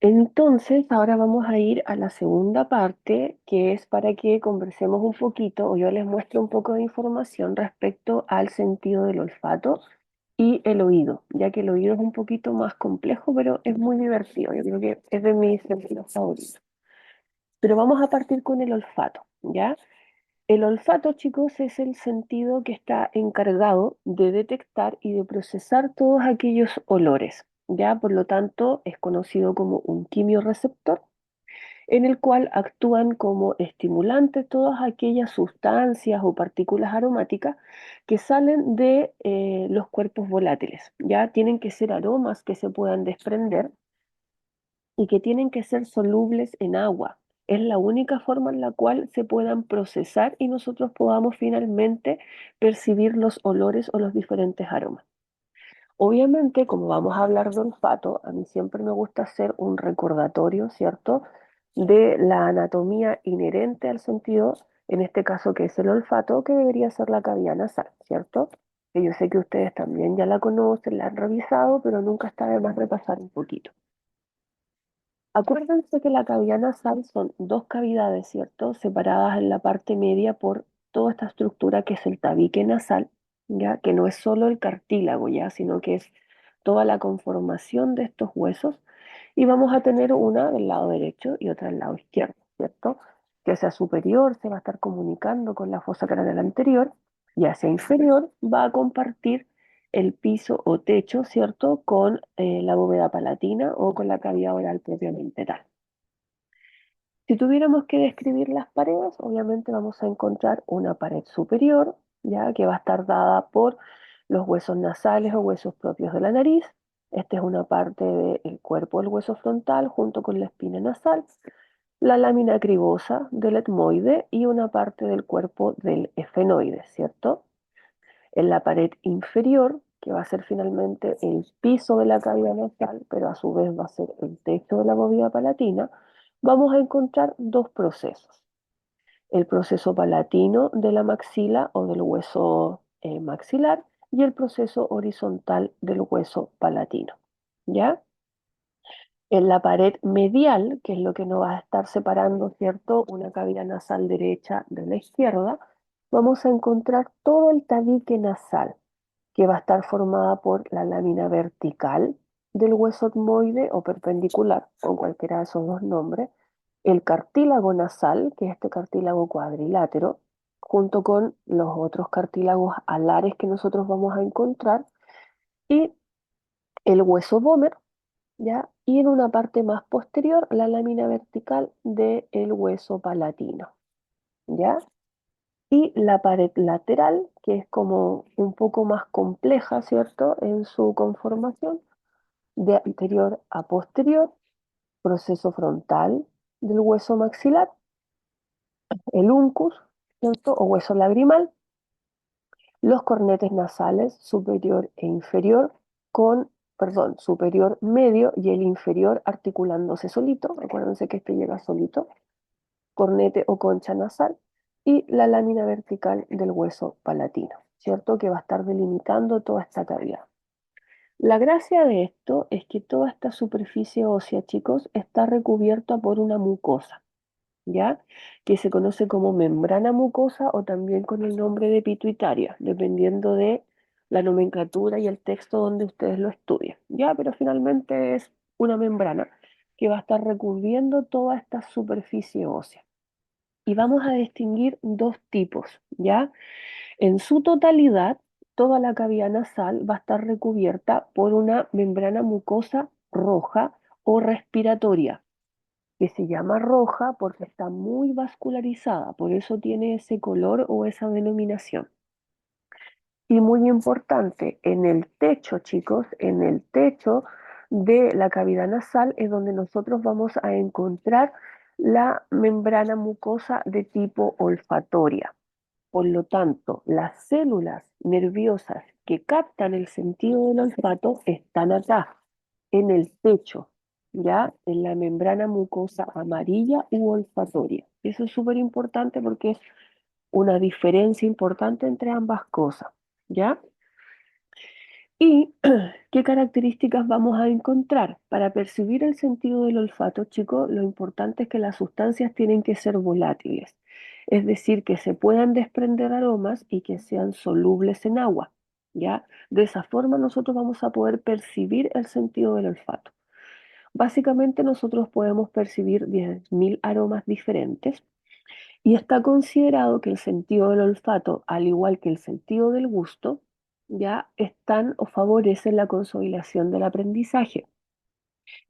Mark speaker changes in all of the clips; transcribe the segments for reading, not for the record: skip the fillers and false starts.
Speaker 1: Entonces, ahora vamos a ir a la segunda parte, que es para que conversemos un poquito o yo les muestro un poco de información respecto al sentido del olfato y el oído, ya que el oído es un poquito más complejo, pero es muy divertido. Yo creo que es de mis sentidos favoritos. Pero vamos a partir con el olfato, ¿ya? El olfato, chicos, es el sentido que está encargado de detectar y de procesar todos aquellos olores, ¿ya? Por lo tanto, es conocido como un quimiorreceptor, en el cual actúan como estimulantes todas aquellas sustancias o partículas aromáticas que salen de los cuerpos volátiles, ¿ya? Tienen que ser aromas que se puedan desprender y que tienen que ser solubles en agua. Es la única forma en la cual se puedan procesar y nosotros podamos finalmente percibir los olores o los diferentes aromas. Obviamente, como vamos a hablar de olfato, a mí siempre me gusta hacer un recordatorio, ¿cierto?, de la anatomía inherente al sentido, en este caso que es el olfato, que debería ser la cavidad nasal, ¿cierto? Que yo sé que ustedes también ya la conocen, la han revisado, pero nunca está de más repasar un poquito. Acuérdense que la cavidad nasal son dos cavidades, ¿cierto? Separadas en la parte media por toda esta estructura que es el tabique nasal, ¿ya? Que no es solo el cartílago, ¿ya? Sino que es toda la conformación de estos huesos. Y vamos a tener una del lado derecho y otra del lado izquierdo, ¿cierto? Que hacia superior se va a estar comunicando con la fosa craneal anterior y hacia inferior va a compartir el piso o techo, ¿cierto? Con la bóveda palatina o con la cavidad oral propiamente tal. Si tuviéramos que describir las paredes, obviamente vamos a encontrar una pared superior, ya que va a estar dada por los huesos nasales o huesos propios de la nariz. Esta es una parte del cuerpo del hueso frontal junto con la espina nasal, la lámina cribosa del etmoide y una parte del cuerpo del efenoide, ¿cierto? En la pared inferior, que va a ser finalmente el piso de la cavidad nasal, pero a su vez va a ser el techo de la bóveda palatina, vamos a encontrar dos procesos. El proceso palatino de la maxila o del hueso maxilar y el proceso horizontal del hueso palatino. ¿Ya? En la pared medial, que es lo que nos va a estar separando, ¿cierto? Una cavidad nasal derecha de la izquierda, vamos a encontrar todo el tabique nasal, que va a estar formada por la lámina vertical del hueso etmoide o perpendicular, con cualquiera de esos dos nombres, el cartílago nasal, que es este cartílago cuadrilátero, junto con los otros cartílagos alares que nosotros vamos a encontrar, y el hueso vómer, ¿ya? Y en una parte más posterior, la lámina vertical del hueso palatino, ¿ya? Y la pared lateral, que es como un poco más compleja, ¿cierto?, en su conformación, de anterior a posterior, proceso frontal del hueso maxilar, el uncus, ¿cierto?, o hueso lagrimal, los cornetes nasales superior e inferior, superior medio y el inferior articulándose solito, acuérdense que este llega solito, cornete o concha nasal, y la lámina vertical del hueso palatino, ¿cierto? Que va a estar delimitando toda esta cavidad. La gracia de esto es que toda esta superficie ósea, chicos, está recubierta por una mucosa, ¿ya? Que se conoce como membrana mucosa o también con el nombre de pituitaria, dependiendo de la nomenclatura y el texto donde ustedes lo estudien, ¿ya? Pero finalmente es una membrana que va a estar recubriendo toda esta superficie ósea. Y vamos a distinguir dos tipos, ¿ya? En su totalidad, toda la cavidad nasal va a estar recubierta por una membrana mucosa roja o respiratoria, que se llama roja porque está muy vascularizada, por eso tiene ese color o esa denominación. Y muy importante, en el techo, chicos, en el techo de la cavidad nasal es donde nosotros vamos a encontrar la membrana mucosa de tipo olfatoria. Por lo tanto, las células nerviosas que captan el sentido del olfato están acá, en el techo, ¿ya? En la membrana mucosa amarilla u olfatoria. Eso es súper importante porque es una diferencia importante entre ambas cosas, ¿ya? ¿Y qué características vamos a encontrar? Para percibir el sentido del olfato, chicos, lo importante es que las sustancias tienen que ser volátiles, es decir, que se puedan desprender aromas y que sean solubles en agua, ¿ya? De esa forma nosotros vamos a poder percibir el sentido del olfato. Básicamente nosotros podemos percibir 10.000 aromas diferentes y está considerado que el sentido del olfato, al igual que el sentido del gusto, ya están o favorecen la consolidación del aprendizaje.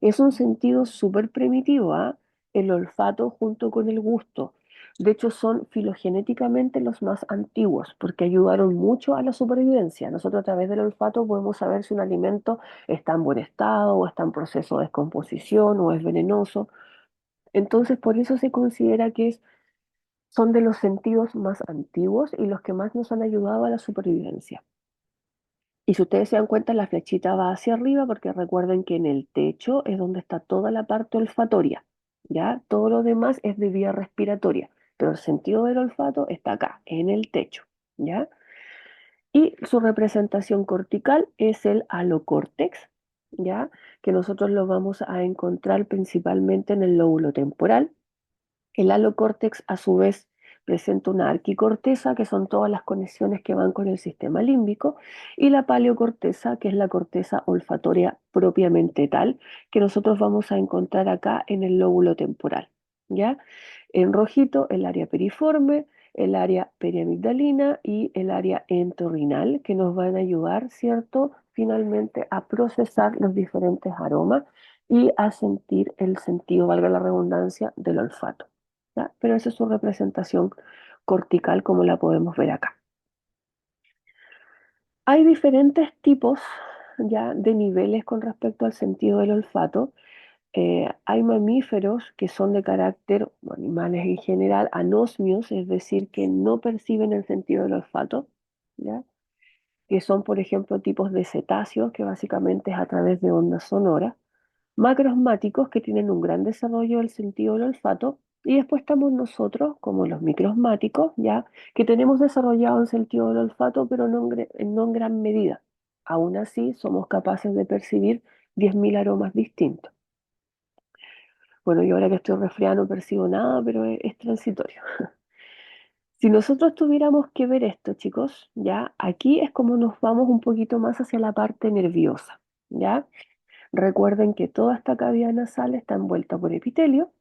Speaker 1: Es un sentido súper primitivo, ¿ah? El olfato junto con el gusto. De hecho, son filogenéticamente los más antiguos porque ayudaron mucho a la supervivencia. Nosotros a través del olfato podemos saber si un alimento está en buen estado o está en proceso de descomposición o es venenoso. Entonces, por eso se considera que son de los sentidos más antiguos y los que más nos han ayudado a la supervivencia. Y si ustedes se dan cuenta, la flechita va hacia arriba porque recuerden que en el techo es donde está toda la parte olfatoria, ¿ya? Todo lo demás es de vía respiratoria, pero el sentido del olfato está acá, en el techo, ¿ya? Y su representación cortical es el alocórtex, ¿ya? Que nosotros lo vamos a encontrar principalmente en el lóbulo temporal. El alocórtex, a su vez, presenta una arquicorteza, que son todas las conexiones que van con el sistema límbico, y la paleocorteza, que es la corteza olfatoria propiamente tal, que nosotros vamos a encontrar acá en el lóbulo temporal. ¿Ya? En rojito, el área periforme, el área periamigdalina y el área entorrinal, que nos van a ayudar, ¿cierto? Finalmente a procesar los diferentes aromas y a sentir el sentido, valga la redundancia, del olfato. ¿Ya? Pero esa es su representación cortical como la podemos ver acá. Hay diferentes tipos ya de niveles con respecto al sentido del olfato. Hay mamíferos que son de carácter, o animales en general, anosmios, es decir, que no perciben el sentido del olfato, ¿ya? Que son, por ejemplo, tipos de cetáceos, que básicamente es a través de ondas sonoras. Macrosmáticos que tienen un gran desarrollo del sentido del olfato, y después estamos nosotros, como los microsmáticos, ya que tenemos desarrollado el sentido del olfato, pero no en gran medida. Aún así, somos capaces de percibir 10.000 aromas distintos. Bueno, yo ahora que estoy resfriada no percibo nada, pero es transitorio. Si nosotros tuviéramos que ver esto, chicos, ya aquí es como nos vamos un poquito más hacia la parte nerviosa, ¿ya? Recuerden que toda esta cavidad nasal está envuelta por epitelio,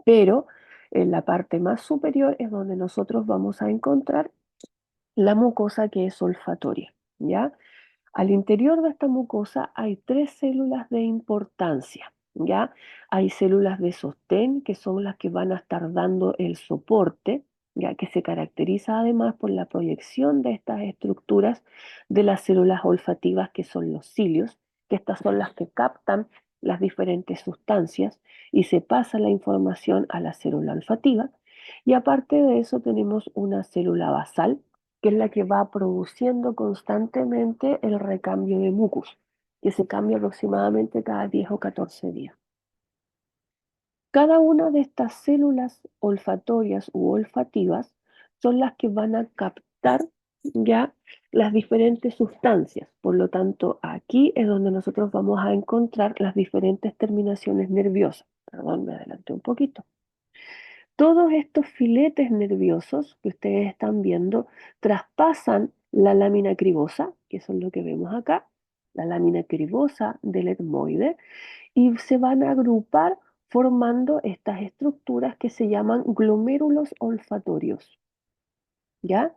Speaker 1: pero en la parte más superior es donde nosotros vamos a encontrar la mucosa que es olfatoria, ¿ya? Al interior de esta mucosa hay tres células de importancia, ¿ya? Hay células de sostén, que son las que van a estar dando el soporte, ya que se caracteriza además por la proyección de estas estructuras de las células olfativas, que son los cilios, que estas son las que captan las diferentes sustancias y se pasa la información a la célula olfativa. Y aparte de eso tenemos una célula basal, que es la que va produciendo constantemente el recambio de mucus, que se cambia aproximadamente cada 10 o 14 días. Cada una de estas células olfatorias u olfativas son las que van a captar ya las diferentes sustancias. Por lo tanto, aquí es donde nosotros vamos a encontrar las diferentes terminaciones nerviosas. Perdón, me adelanté un poquito. Todos estos filetes nerviosos que ustedes están viendo traspasan la lámina cribosa, que eso es lo que vemos acá, la lámina cribosa del etmoide, y se van a agrupar formando estas estructuras que se llaman glomérulos olfatorios, ¿ya?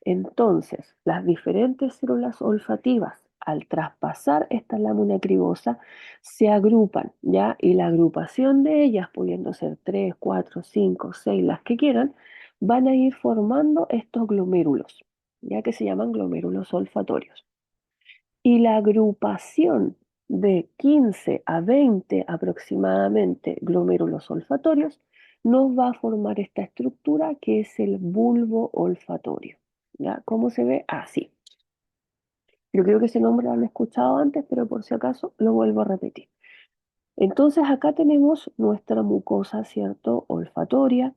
Speaker 1: Entonces, las diferentes células olfativas, al traspasar esta lámina cribosa, se agrupan, ¿ya? Y la agrupación de ellas, pudiendo ser 3, 4, 5, 6, las que quieran, van a ir formando estos glomérulos, ya que se llaman glomérulos olfatorios. Y la agrupación de 15 a 20 aproximadamente glomérulos olfatorios nos va a formar esta estructura que es el bulbo olfatorio. ¿Ya? ¿Cómo se ve? Así. Yo creo que ese nombre lo han escuchado antes, pero por si acaso lo vuelvo a repetir. Entonces acá tenemos nuestra mucosa, ¿cierto? Olfatoria.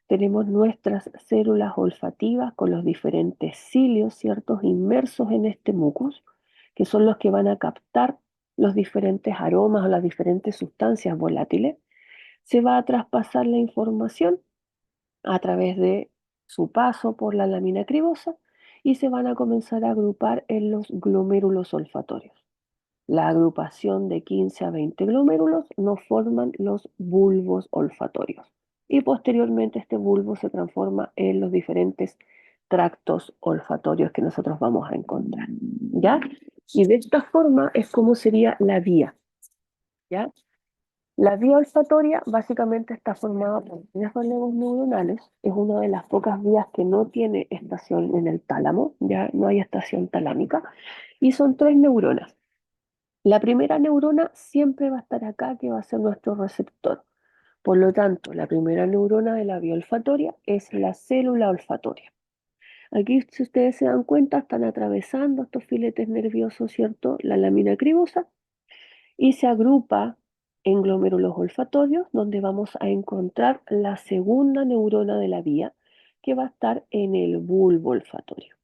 Speaker 1: Tenemos nuestras células olfativas con los diferentes cilios, ¿ciertos? Inmersos en este mucus. que son los que van a captar los diferentes aromas o las diferentes sustancias volátiles, se va a traspasar la información a través de su paso por la lámina cribosa y se van a comenzar a agrupar en los glomérulos olfatorios. La agrupación de 15 a 20 glomérulos nos forman los bulbos olfatorios y posteriormente este bulbo se transforma en los diferentes tractos olfatorios que nosotros vamos a encontrar, ¿ya? Y de esta forma es como sería la vía, ¿ya? La vía olfatoria básicamente está formada por 10 relevos neuronales, es una de las pocas vías que no tiene estación en el tálamo, ya no hay estación talámica, y son 3 neuronas. La primera neurona siempre va a estar acá, que va a ser nuestro receptor. Por lo tanto, la primera neurona de la vía olfatoria es la célula olfatoria. Aquí, si ustedes se dan cuenta, están atravesando estos filetes nerviosos, ¿cierto? La lámina cribosa y se agrupa en glomérulos olfatorios, donde vamos a encontrar la segunda neurona de la vía, que va a estar en el bulbo olfatorio.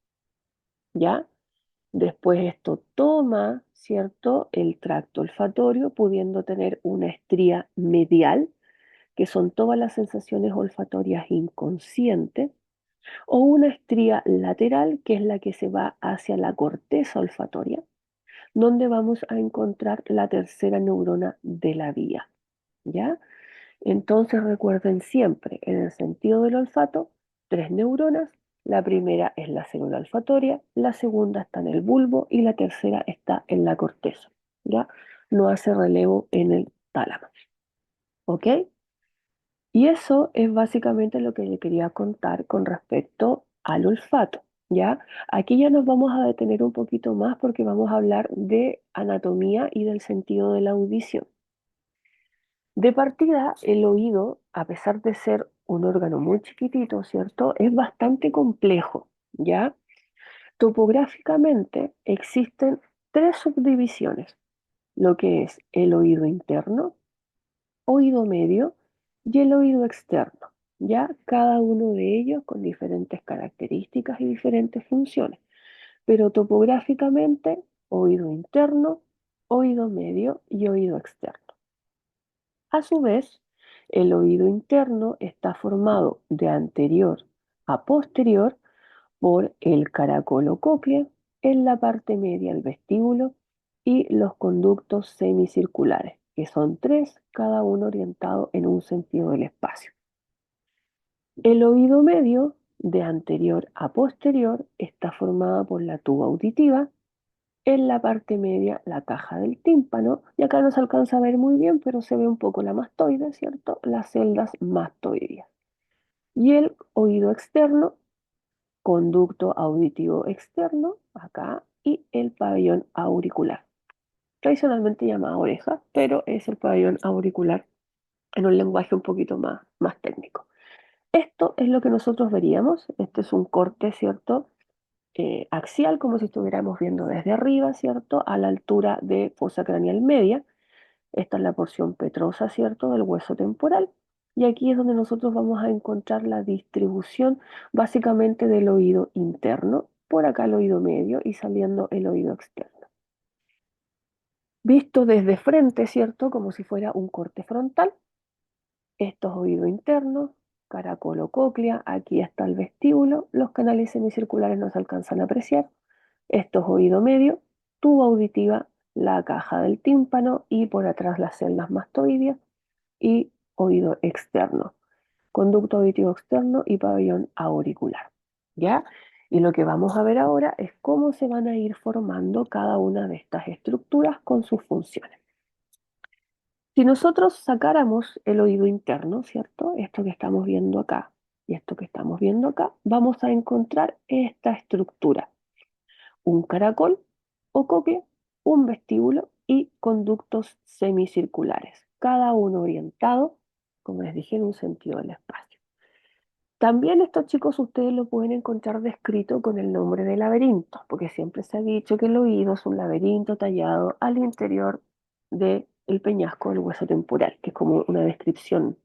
Speaker 1: ¿Ya? Después esto toma, ¿cierto?, el tracto olfatorio, pudiendo tener una estría medial, que son todas las sensaciones olfatorias inconscientes, o una estría lateral, que es la que se va hacia la corteza olfatoria, donde vamos a encontrar la tercera neurona de la vía, ¿ya? Entonces recuerden siempre, en el sentido del olfato, 3 neuronas. La primera es la célula olfatoria, la segunda está en el bulbo y la tercera está en la corteza. ¿Ya? No hace relevo en el tálamo. ¿Ok? Y eso es básicamente lo que le quería contar con respecto al olfato. ¿Ya? Aquí ya nos vamos a detener un poquito más porque vamos a hablar de anatomía y del sentido de la audición. De partida, el oído, a pesar de ser un órgano muy chiquitito, ¿cierto? Es bastante complejo, ¿ya? Topográficamente existen 3 subdivisiones, lo que es el oído interno, oído medio y el oído externo, ¿ya? Cada uno de ellos con diferentes características y diferentes funciones, pero topográficamente, oído interno, oído medio y oído externo. A su vez, el oído interno está formado de anterior a posterior por el caracol cóclea, en la parte media el vestíbulo y los conductos semicirculares, que son 3, cada uno orientado en un sentido del espacio. El oído medio, de anterior a posterior, está formado por la tuba auditiva, en la parte media la caja del tímpano, y acá no se alcanza a ver muy bien, pero se ve un poco la mastoide, ¿cierto? Las celdas mastoideas. Y el oído externo, conducto auditivo externo, acá, y el pabellón auricular. Tradicionalmente llamada oreja, pero es el pabellón auricular en un lenguaje un poquito más técnico. Esto es lo que nosotros veríamos. Este es un corte, ¿cierto? Axial, como si estuviéramos viendo desde arriba, ¿cierto? A la altura de fosa craneal media. Esta es la porción petrosa, ¿cierto? Del hueso temporal. Y aquí es donde nosotros vamos a encontrar la distribución básicamente del oído interno, por acá el oído medio y saliendo el oído externo. Visto desde frente, ¿cierto? Como si fuera un corte frontal. Esto es oído interno, caracol cóclea, aquí está el vestíbulo, los canales semicirculares no se alcanzan a apreciar. Esto es oído medio, tuba auditiva, la caja del tímpano y por atrás las celdas mastoideas y oído externo, conducto auditivo externo y pabellón auricular. ¿Ya? Y lo que vamos a ver ahora es cómo se van a ir formando cada una de estas estructuras con sus funciones. Si nosotros sacáramos el oído interno, ¿cierto? Esto que estamos viendo acá y esto que estamos viendo acá, vamos a encontrar esta estructura: un caracol o cóclea, un vestíbulo y conductos semicirculares, cada uno orientado, como les dije, en un sentido del espacio. También estos chicos ustedes lo pueden encontrar descrito con el nombre de laberinto, porque siempre se ha dicho que el oído es un laberinto tallado al interior del peñasco del hueso temporal, que es como una descripción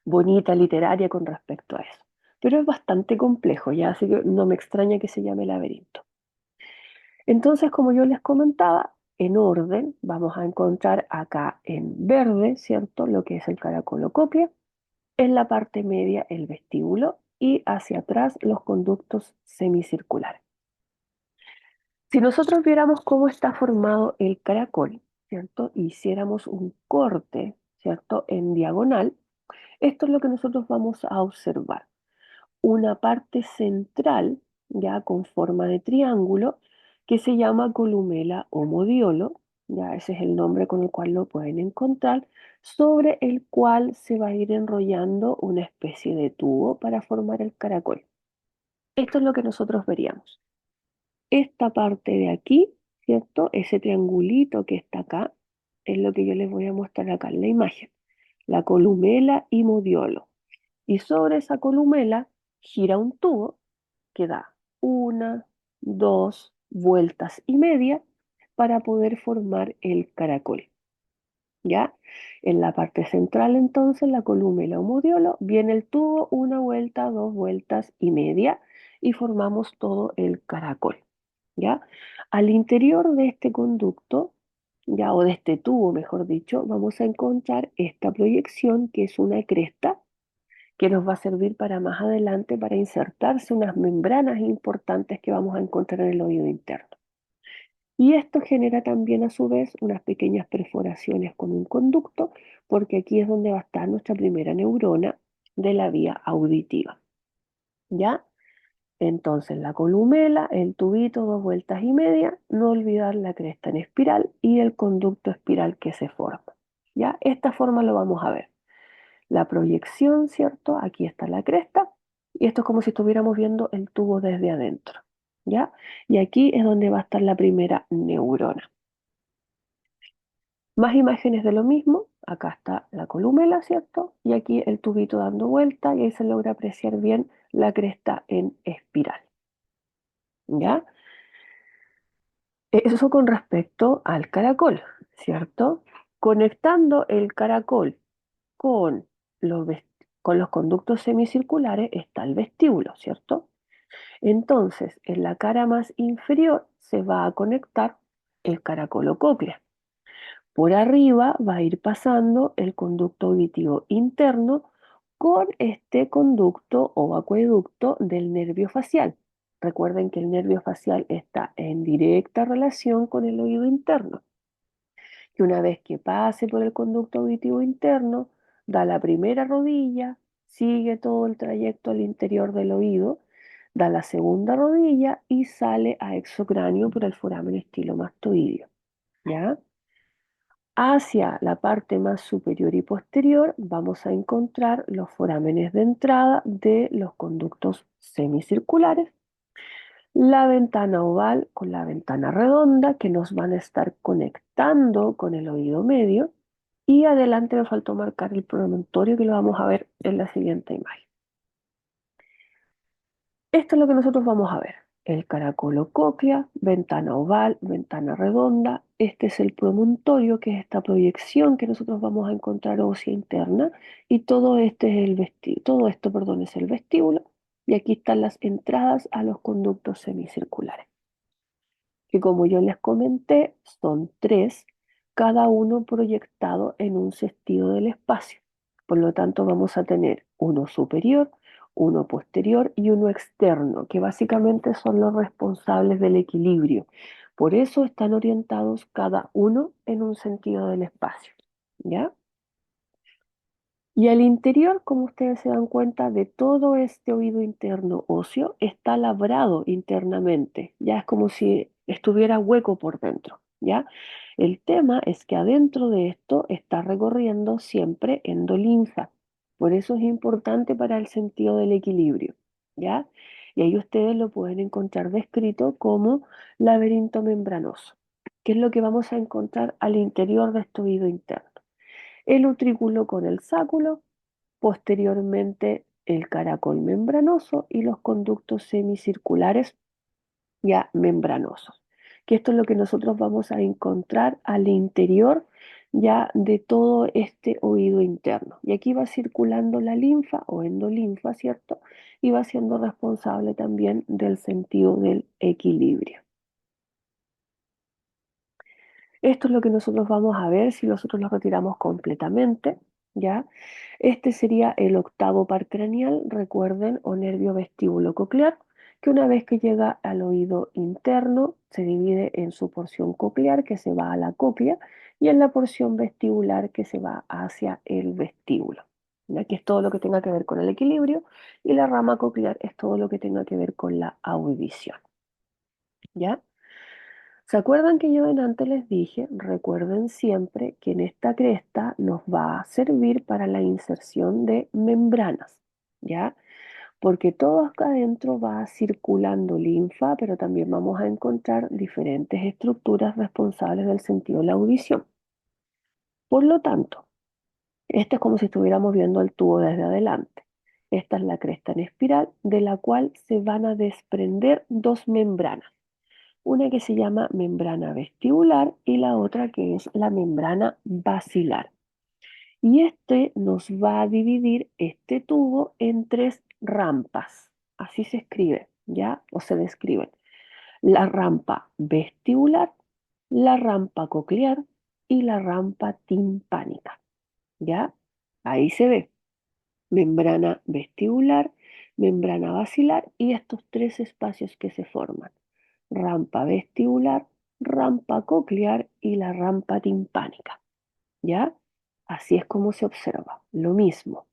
Speaker 1: bonita, literaria con respecto a eso. Pero es bastante complejo, ya, así que no me extraña que se llame laberinto. Entonces, como yo les comentaba, en orden vamos a encontrar acá en verde, ¿cierto? Lo que es el caracol cóclea, en la parte media el vestíbulo y hacia atrás los conductos semicirculares. Si nosotros viéramos cómo está formado el caracol, ¿cierto? Hiciéramos un corte, ¿cierto? En diagonal, esto es lo que nosotros vamos a observar. Una parte central, ya con forma de triángulo, que se llama columela o modiolo, ya ese es el nombre con el cual lo pueden encontrar, sobre el cual se va a ir enrollando una especie de tubo para formar el caracol. Esto es lo que nosotros veríamos. Esta parte de aquí, ¿cierto? Ese triangulito que está acá, es lo que yo les voy a mostrar acá en la imagen. La columela y modiolo. Y sobre esa columela gira un tubo que da una, dos vueltas y media para poder formar el caracol. ¿Ya? En la parte central entonces, la columela o modiolo, viene el tubo, una vuelta, dos vueltas y media y formamos todo el caracol. ¿Ya? Al interior de este conducto, ya, o de este tubo, mejor dicho, vamos a encontrar esta proyección que es una cresta que nos va a servir para más adelante para insertarse unas membranas importantes que vamos a encontrar en el oído interno. Y esto genera también a su vez unas pequeñas perforaciones con un conducto, porque aquí es donde va a estar nuestra primera neurona de la vía auditiva. ¿Ya? Entonces la columela, el tubito, dos vueltas y media, no olvidar la cresta en espiral y el conducto espiral que se forma. ¿Ya? Esta forma lo vamos a ver. La proyección, ¿cierto? Aquí está la cresta y esto es como si estuviéramos viendo el tubo desde adentro, ¿ya? Y aquí es donde va a estar la primera neurona. Más imágenes de lo mismo, acá está la columela, ¿cierto? Y aquí el tubito dando vuelta y ahí se logra apreciar bien la cresta en espiral, ¿ya? Eso con respecto al caracol, ¿cierto? Conectando el caracol con los, con los conductos semicirculares está el vestíbulo, ¿cierto? Entonces, en la cara más inferior se va a conectar el caracol cóclea. Por arriba va a ir pasando el conducto auditivo interno con este conducto o acueducto del nervio facial. Recuerden que el nervio facial está en directa relación con el oído interno. Y una vez que pase por el conducto auditivo interno, da la primera rodilla, sigue todo el trayecto al interior del oído, da la segunda rodilla y sale a exocráneo por el foramen estilomastoideo. ¿Ya? Hacia la parte más superior y posterior vamos a encontrar los forámenes de entrada de los conductos semicirculares, la ventana oval con la ventana redonda que nos van a estar conectando con el oído medio y adelante me faltó marcar el promontorio que lo vamos a ver en la siguiente imagen. Esto es lo que nosotros vamos a ver. El caracol cóclea, ventana oval, ventana redonda. Este es el promontorio, que es esta proyección que nosotros vamos a encontrar ósea interna. Y todo este es el todo esto, perdón, es el vestíbulo. Y aquí están las entradas a los conductos semicirculares, que como yo les comenté, son tres, cada uno proyectado en un sentido del espacio. Por lo tanto, vamos a tener uno superior, uno posterior y uno externo, que básicamente son los responsables del equilibrio. Por eso están orientados cada uno en un sentido del espacio. ¿Ya? Y al interior, como ustedes se dan cuenta, de todo este oído interno óseo está labrado internamente, ya es como si estuviera hueco por dentro, ¿ya? El tema es que adentro de esto está recorriendo siempre endolinfa, por eso es importante para el sentido del equilibrio, ¿ya? Y ahí ustedes lo pueden encontrar descrito como laberinto membranoso, que es lo que vamos a encontrar al interior de este oído interno. El utrículo con el sáculo, posteriormente el caracol membranoso y los conductos semicirculares ya membranosos. Que esto es lo que nosotros vamos a encontrar al interior ya de todo este oído interno. Y aquí va circulando la linfa o endolinfa, ¿cierto? Y va siendo responsable también del sentido del equilibrio. Esto es lo que nosotros vamos a ver si nosotros lo retiramos completamente, ¿ya? Este sería el octavo par craneal, recuerden, o nervio vestíbulo coclear, que una vez que llega al oído interno, se divide en su porción coclear, que se va a la cóclea, y en la porción vestibular, que se va hacia el vestíbulo. ¿Ya? Que es todo lo que tenga que ver con el equilibrio, y la rama coclear es todo lo que tenga que ver con la audición, ¿ya? ¿Se acuerdan que yo antes les dije? Recuerden siempre que en esta cresta nos va a servir para la inserción de membranas, ¿ya? Porque todo acá adentro va circulando linfa, pero también vamos a encontrar diferentes estructuras responsables del sentido de la audición. Por lo tanto, este es como si estuviéramos viendo el tubo desde adelante. Esta es la cresta en espiral, de la cual se van a desprender dos membranas. Una que se llama membrana vestibular y la otra que es la membrana basilar. Y este nos va a dividir este tubo en tres rampas. Así se escribe, ¿ya? O se describen. La rampa vestibular, la rampa coclear y la rampa timpánica, ¿ya? Ahí se ve membrana vestibular, membrana basilar y estos tres espacios que se forman: rampa vestibular, rampa coclear y la rampa timpánica, ¿ya? Así es como se observa. Lo mismo,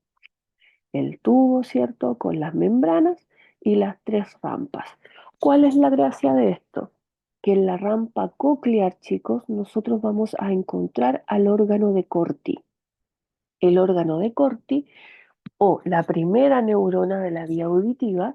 Speaker 1: el tubo, ¿cierto? Con las membranas y las tres rampas. ¿Cuál es la gracia de esto? Que en la rampa coclear, chicos, nosotros vamos a encontrar al órgano de Corti. El órgano de Corti, o la primera neurona de la vía auditiva,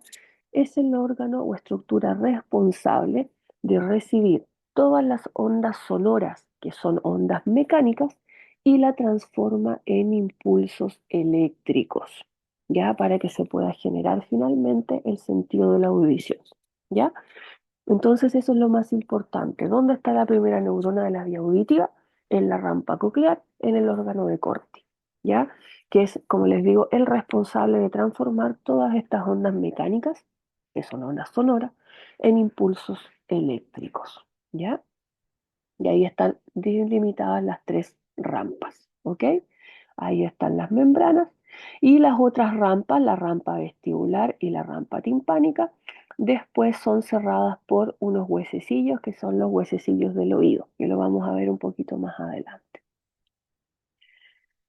Speaker 1: es el órgano o estructura responsable de recibir todas las ondas sonoras, que son ondas mecánicas, y la transforma en impulsos eléctricos, ¿ya? Para que se pueda generar finalmente el sentido de la audición, ¿ya? Entonces eso es lo más importante. ¿Dónde está la primera neurona de la vía auditiva? En la rampa coclear, en el órgano de Corti, ¿ya? Que es, como les digo, el responsable de transformar todas estas ondas mecánicas, que son ondas sonoras, en impulsos eléctricos, ¿ya? Y ahí están delimitadas las tres rampas, ¿ok? Ahí están las membranas y las otras rampas, la rampa vestibular y la rampa timpánica, después son cerradas por unos huesecillos que son los huesecillos del oído, que lo vamos a ver un poquito más adelante.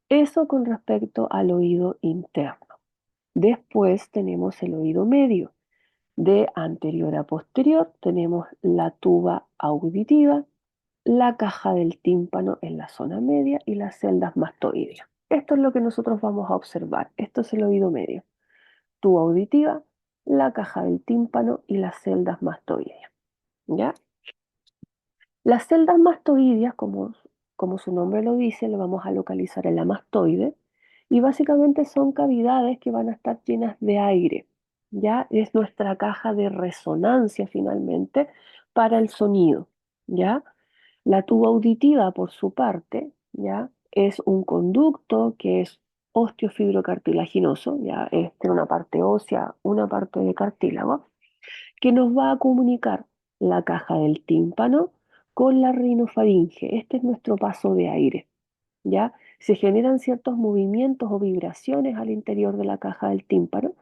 Speaker 1: Eso con respecto al oído interno. Después tenemos el oído medio. De anterior a posterior tenemos la tuba auditiva, la caja del tímpano en la zona media y las celdas mastoideas. Esto es lo que nosotros vamos a observar. Esto es el oído medio. Tuba auditiva, la caja del tímpano y las celdas mastoideas, ¿ya? Las celdas mastoideas, como su nombre lo dice, lo vamos a localizar en la mastoide y básicamente son cavidades que van a estar llenas de aire, ¿ya? Es nuestra caja de resonancia finalmente para el sonido, ¿ya? La tuba auditiva, por su parte, ¿ya? Es un conducto que es osteofibrocartilaginoso, ¿ya? Tiene una parte ósea, una parte de cartílago, que nos va a comunicar la caja del tímpano con la rinofaringe. Este es nuestro paso de aire, ¿ya? Se generan ciertos movimientos o vibraciones al interior de la caja del tímpano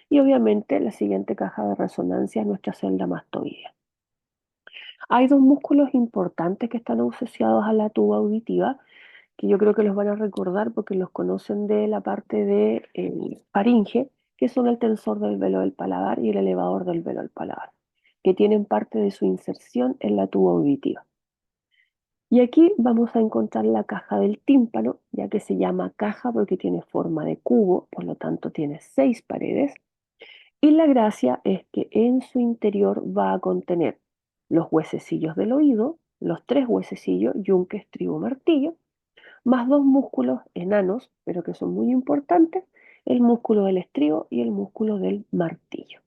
Speaker 1: y obviamente la siguiente caja de resonancia es nuestra celda mastoidea. Hay dos músculos importantes que están asociados a la tuba auditiva, que yo creo que los van a recordar porque los conocen de la parte de faringe, que son el tensor del velo del paladar y el elevador del velo del paladar, que tienen parte de su inserción en la tuba auditiva. Y aquí vamos a encontrar la caja del tímpano, ya que se llama caja porque tiene forma de cubo, por lo tanto tiene 6 paredes. Y la gracia es que en su interior va a contener los huesecillos del oído, los tres huesecillos, yunque, estribo, martillo, más dos músculos enanos, pero que son muy importantes, el músculo del estribo y el músculo del martillo.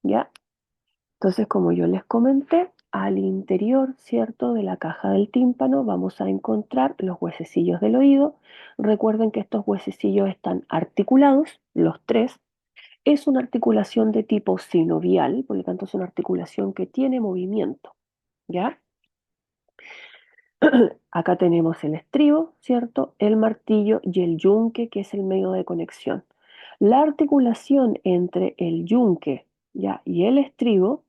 Speaker 1: ¿Ya? Entonces, como yo les comenté, al interior, ¿cierto?, de la caja del tímpano vamos a encontrar los huesecillos del oído. Recuerden que estos huesecillos están articulados, los tres. Es una articulación de tipo sinovial, por lo tanto es una articulación que tiene movimiento, ¿ya? Acá tenemos el estribo, ¿cierto? El martillo y el yunque, que es el medio de conexión. La articulación entre el yunque, ¿ya? Y el estribo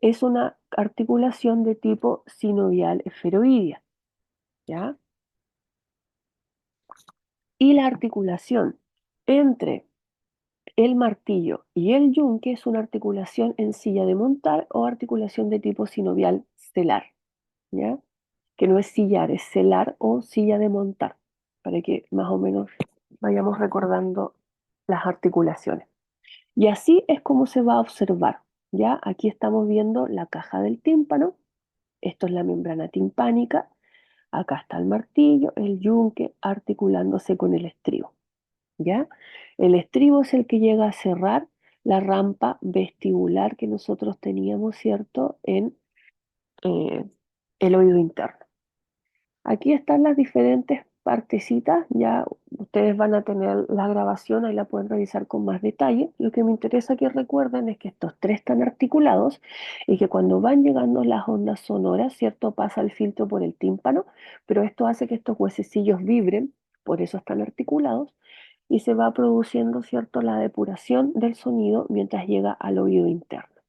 Speaker 1: es una articulación de tipo sinovial esferoidea, ¿ya? Y la articulación entre el martillo y el yunque es una articulación en silla de montar o articulación de tipo sinovial celar, ¿ya? Que no es sillar, es celar o silla de montar, para que más o menos vayamos recordando las articulaciones. Y así es como se va a observar, ¿ya? Aquí estamos viendo la caja del tímpano, esto es la membrana timpánica, acá está el martillo, el yunque articulándose con el estribo, ¿ya? El estribo es el que llega a cerrar la rampa vestibular que nosotros teníamos, ¿cierto?, en eh, el oído interno. Aquí están las diferentes partecitas, ya ustedes van a tener la grabación, ahí la pueden revisar con más detalle. Lo que me interesa que recuerden es que estos tres están articulados y que cuando van llegando las ondas sonoras, ¿cierto? Pasa el filtro por el tímpano, pero esto hace que estos huesecillos vibren, por eso están articulados, y se va produciendo, ¿cierto?, la depuración del sonido mientras llega al oído interno.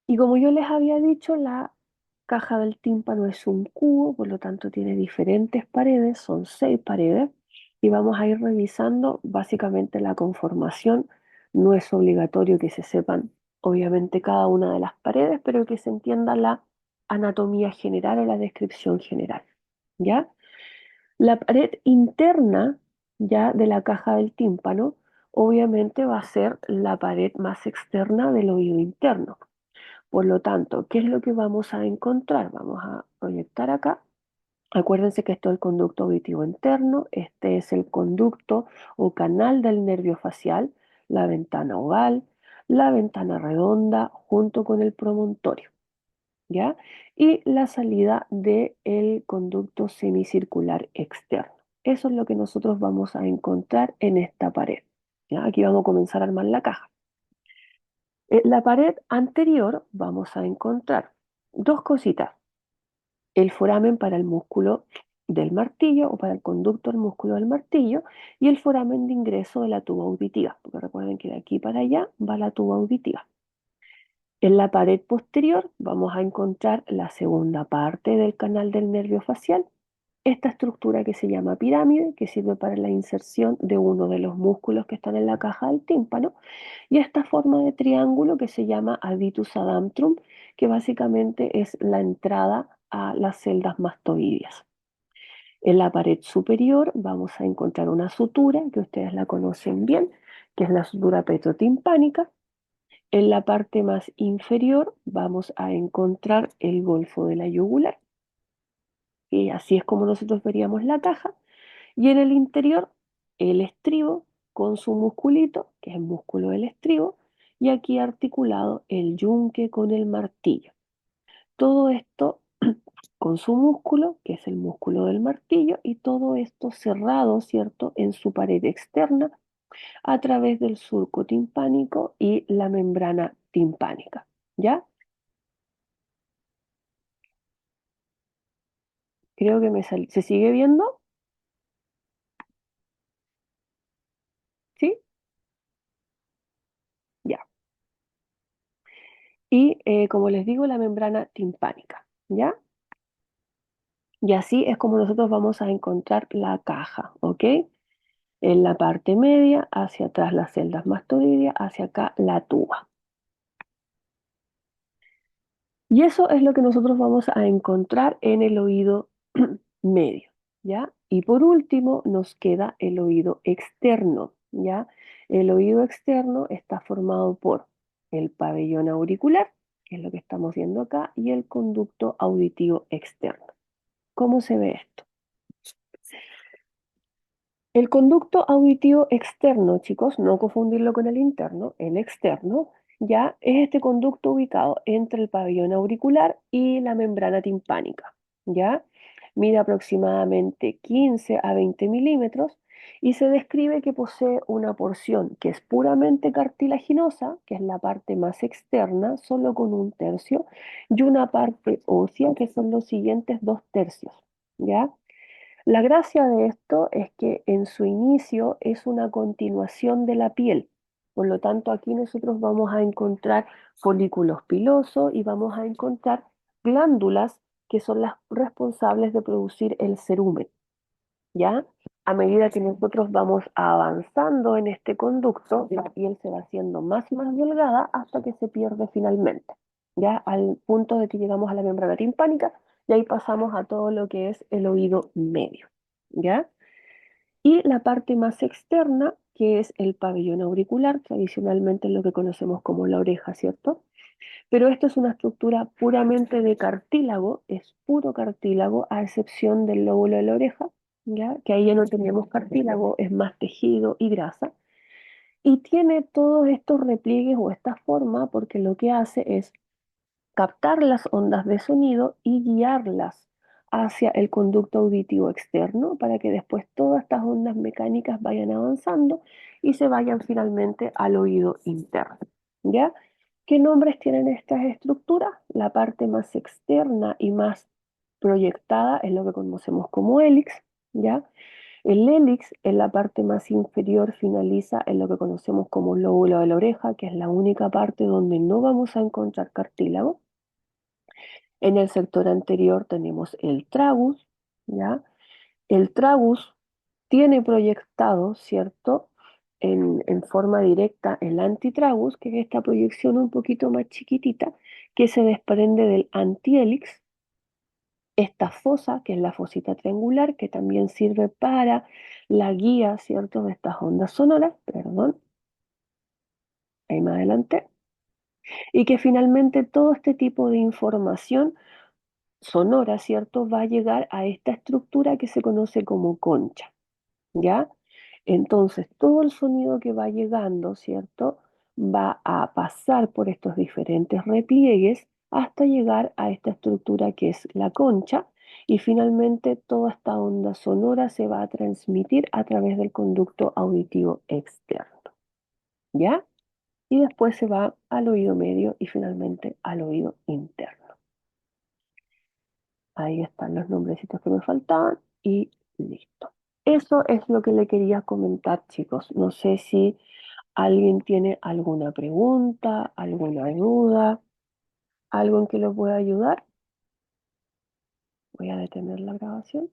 Speaker 1: Y como yo les había dicho, la caja del tímpano es un cubo, por lo tanto tiene diferentes paredes, son 6 paredes, y vamos a ir revisando básicamente la conformación. No es obligatorio que se sepan, obviamente, cada una de las paredes, pero que se entienda la anatomía general o la descripción general, ¿ya? La pared interna, ya de la caja del tímpano, obviamente va a ser la pared más externa del oído interno. Por lo tanto, ¿qué es lo que vamos a encontrar? Vamos a proyectar acá. Acuérdense que esto es el conducto auditivo interno, este es el conducto o canal del nervio facial, la ventana oval, la ventana redonda junto con el promontorio, ¿ya? Y la salida del conducto semicircular externo. Eso es lo que nosotros vamos a encontrar en esta pared, ¿ya? Aquí vamos a comenzar a armar la caja. En la pared anterior vamos a encontrar dos cositas: el foramen para el músculo del martillo o para el conducto del músculo del martillo y el foramen de ingreso de la tuba auditiva, porque recuerden que de aquí para allá va la tuba auditiva. En la pared posterior vamos a encontrar la segunda parte del canal del nervio facial, esta estructura que se llama pirámide, que sirve para la inserción de uno de los músculos que están en la caja del tímpano, y esta forma de triángulo que se llama additus adamtrum, que básicamente es la entrada a las celdas mastoideas. En la pared superior vamos a encontrar una sutura, que ustedes la conocen bien, que es la sutura petrotimpánica. En la parte más inferior vamos a encontrar el golfo de la yugular, y así es como nosotros veríamos la caja. Y en el interior, el estribo con su musculito, que es el músculo del estribo, y aquí articulado el yunque con el martillo. Todo esto con su músculo, que es el músculo del martillo, y todo esto cerrado, ¿cierto?, en su pared externa a través del surco timpánico y la membrana timpánica. ¿Ya? Creo que me salí. ¿Se sigue viendo? ¿Sí? Ya. Y como les digo, la membrana timpánica. ¿Ya? Y así es como nosotros vamos a encontrar la caja, ¿ok? En la parte media, hacia atrás las celdas mastoideas, hacia acá la tuba. Y eso es lo que nosotros vamos a encontrar en el oído medio, ¿ya? Y por último nos queda el oído externo, ¿ya? El oído externo está formado por el pabellón auricular, que es lo que estamos viendo acá, y el conducto auditivo externo. ¿Cómo se ve esto? El conducto auditivo externo, chicos, no confundirlo con el interno, el externo, ya es este conducto ubicado entre el pabellón auricular y la membrana timpánica, ya mide aproximadamente 15 a 20 milímetros Y se describe que posee una porción que es puramente cartilaginosa, que es la parte más externa, solo con un tercio, y una parte ósea, que son los siguientes dos tercios, ¿ya? La gracia de esto es que en su inicio es una continuación de la piel. Por lo tanto, aquí nosotros vamos a encontrar folículos pilosos y vamos a encontrar glándulas que son las responsables de producir el cerumen, ¿ya? A medida que nosotros vamos avanzando en este conducto, la piel se va haciendo más delgada hasta que se pierde finalmente, ¿ya? Al punto de que llegamos a la membrana timpánica y ahí pasamos a todo lo que es el oído medio, ¿ya? Y la parte más externa, que es el pabellón auricular, tradicionalmente lo que conocemos como la oreja, ¿cierto? Pero esto es una estructura puramente de cartílago, es puro cartílago, a excepción del lóbulo de la oreja, ¿ya? Que ahí ya no tenemos cartílago, es más tejido y grasa. Y tiene todos estos repliegues o esta forma porque lo que hace es captar las ondas de sonido y guiarlas hacia el conducto auditivo externo para que después todas estas ondas mecánicas vayan avanzando y se vayan finalmente al oído interno. ¿Ya? ¿Qué nombres tienen estas estructuras? La parte más externa y más proyectada es lo que conocemos como hélix, ¿ya? El hélix en la parte más inferior finaliza en lo que conocemos como lóbulo de la oreja, que es la única parte donde no vamos a encontrar cartílago. En el sector anterior tenemos el tragus, ¿ya? El tragus tiene proyectado, ¿cierto? En forma directa el antitragus, que es esta proyección un poquito más chiquitita, que se desprende del antihelix, esta fosa, que es la fosita triangular, que también sirve para la guía, ¿cierto? De estas ondas sonoras, perdón, ahí más adelante, y que finalmente todo este tipo de información sonora, ¿cierto? Va a llegar a esta estructura que se conoce como concha, ¿ya? Entonces, todo el sonido que va llegando, ¿cierto? Va a pasar por estos diferentes repliegues hasta llegar a esta estructura que es la concha y finalmente toda esta onda sonora se va a transmitir a través del conducto auditivo externo, ¿ya? Y después se va al oído medio y finalmente al oído interno. Ahí están los nombrecitos que me faltaban y listo. Eso es lo que le quería comentar, chicos. No sé si alguien tiene alguna pregunta, alguna duda, algo en que los pueda ayudar. Voy a detener la grabación.